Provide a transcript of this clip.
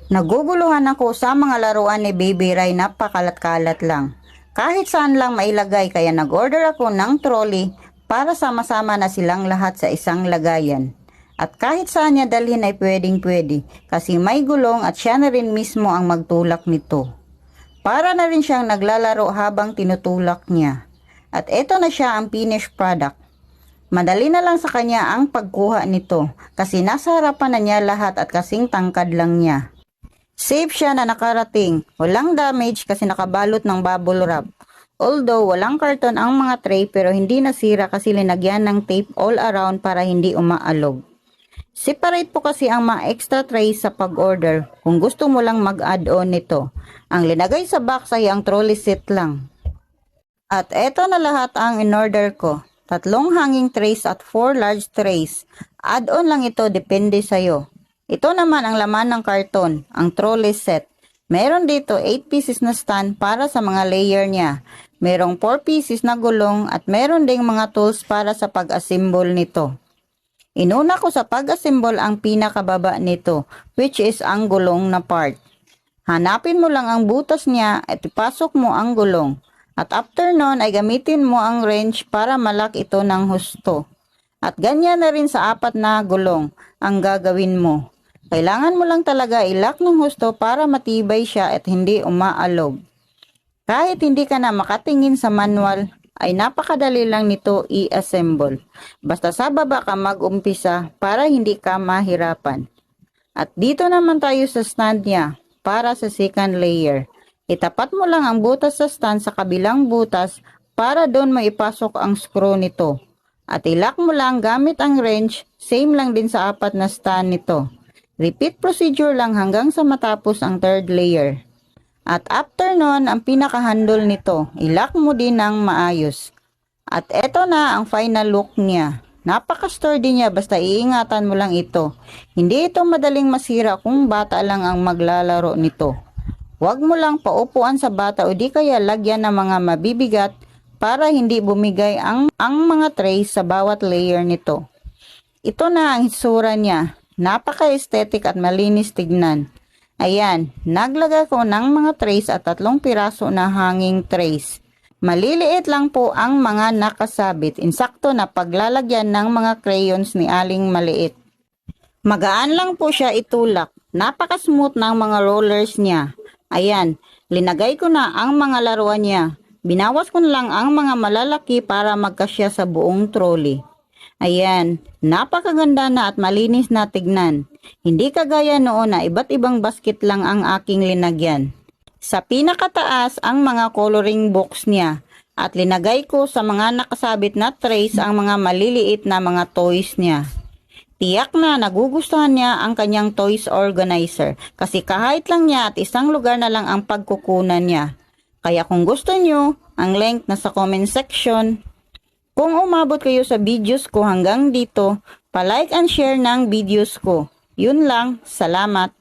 Naguguluhan ako sa mga laruan ni Baby Ray, napakalat-kalat lang. Kahit saan lang mailagay, kaya nag-order ako ng trolley para sama-sama na silang lahat sa isang lagayan. At kahit saan niya dalhin ay pwedeng-pwede kasi may gulong at siya na rin mismo ang magtulak nito. Para na rin siyang naglalaro habang tinutulak niya. At eto na siya ang finished product. Madali na lang sa kanya ang pagkuha nito kasi nasa harapan na niya lahat at kasing tangkad lang niya. Safe siya na nakarating, walang damage kasi nakabalot ng bubble wrap. Although walang karton ang mga tray pero hindi nasira kasi linagyan ng tape all around para hindi umaalog. Separate po kasi ang mga extra tray sa pag-order kung gusto mo lang mag-add-on nito. Ang linagay sa box ay ang trolley set lang. At eto na lahat ang in-order ko. 3 hanging trays at 4 large trays. Add-on lang ito, depende sa'yo. Ito naman ang laman ng karton, ang trolley set. Meron dito 8 pieces na stand para sa mga layer niya. Merong 4 pieces na gulong at meron ding mga tools para sa pag-assemble nito. Inuna ko sa pag-assemble ang pinakababa nito, which is ang gulong na part. Hanapin mo lang ang butas niya at ipasok mo ang gulong. At after nun ay gamitin mo ang wrench para malak ito ng husto. At ganyan na rin sa 4 na gulong ang gagawin mo. Kailangan mo lang talaga ilak ng husto para matibay siya at hindi umaalog. Kahit hindi ka na makatingin sa manual, ay napakadali lang nito i-assemble. Basta sa baba ka mag-umpisa para hindi ka mahirapan. At dito naman tayo sa stand niya para sa second layer. Itapat mo lang ang butas sa stand sa kabilang butas para doon mo ipasok ang screw nito. At ilak mo lang gamit ang wrench, same lang din sa 4 na stand nito. Repeat procedure lang hanggang sa matapos ang third layer. At after nun, ang pinaka-handle nito, ilak mo din ng maayos. At eto na ang final look niya. Napaka-sturdy niya basta iingatan mo lang ito. Hindi ito madaling masira kung bata lang ang maglalaro nito. Huwag mo lang paupuan sa bata o di kaya lagyan ng mga mabibigat para hindi bumigay ang mga tray sa bawat layer nito. Ito na ang hitsura niya. Napaka-aesthetic at malinis tignan. Ayan, naglagay ko ng mga trays at 3 piraso na hanging trays. Maliliit lang po ang mga nakasabit. Insakto na paglalagyan ng mga crayons ni Aling Maliit. Magaan lang po siya itulak. Napaka-smooth ng mga rollers niya. Ayan, linagay ko na ang mga laruan niya. Binawas ko na lang ang mga malalaki para magkasya sa buong trolley. Ayan, napakaganda na at malinis na tignan. Hindi kagaya noon na iba't ibang basket lang ang aking linagyan. Sa pinakataas ang mga coloring box niya at linagay ko sa mga nakasabit na trays ang mga maliliit na mga toys niya. Tiyak na nagugustuhan niya ang kanyang toys organizer kasi kahit lang niya at isang lugar na lang ang pagkukunan niya. Kaya kung gusto niyo, ang link nasa comment section. Kung umabot kayo sa videos ko hanggang dito, pa-like and share ng videos ko. Yun lang, salamat.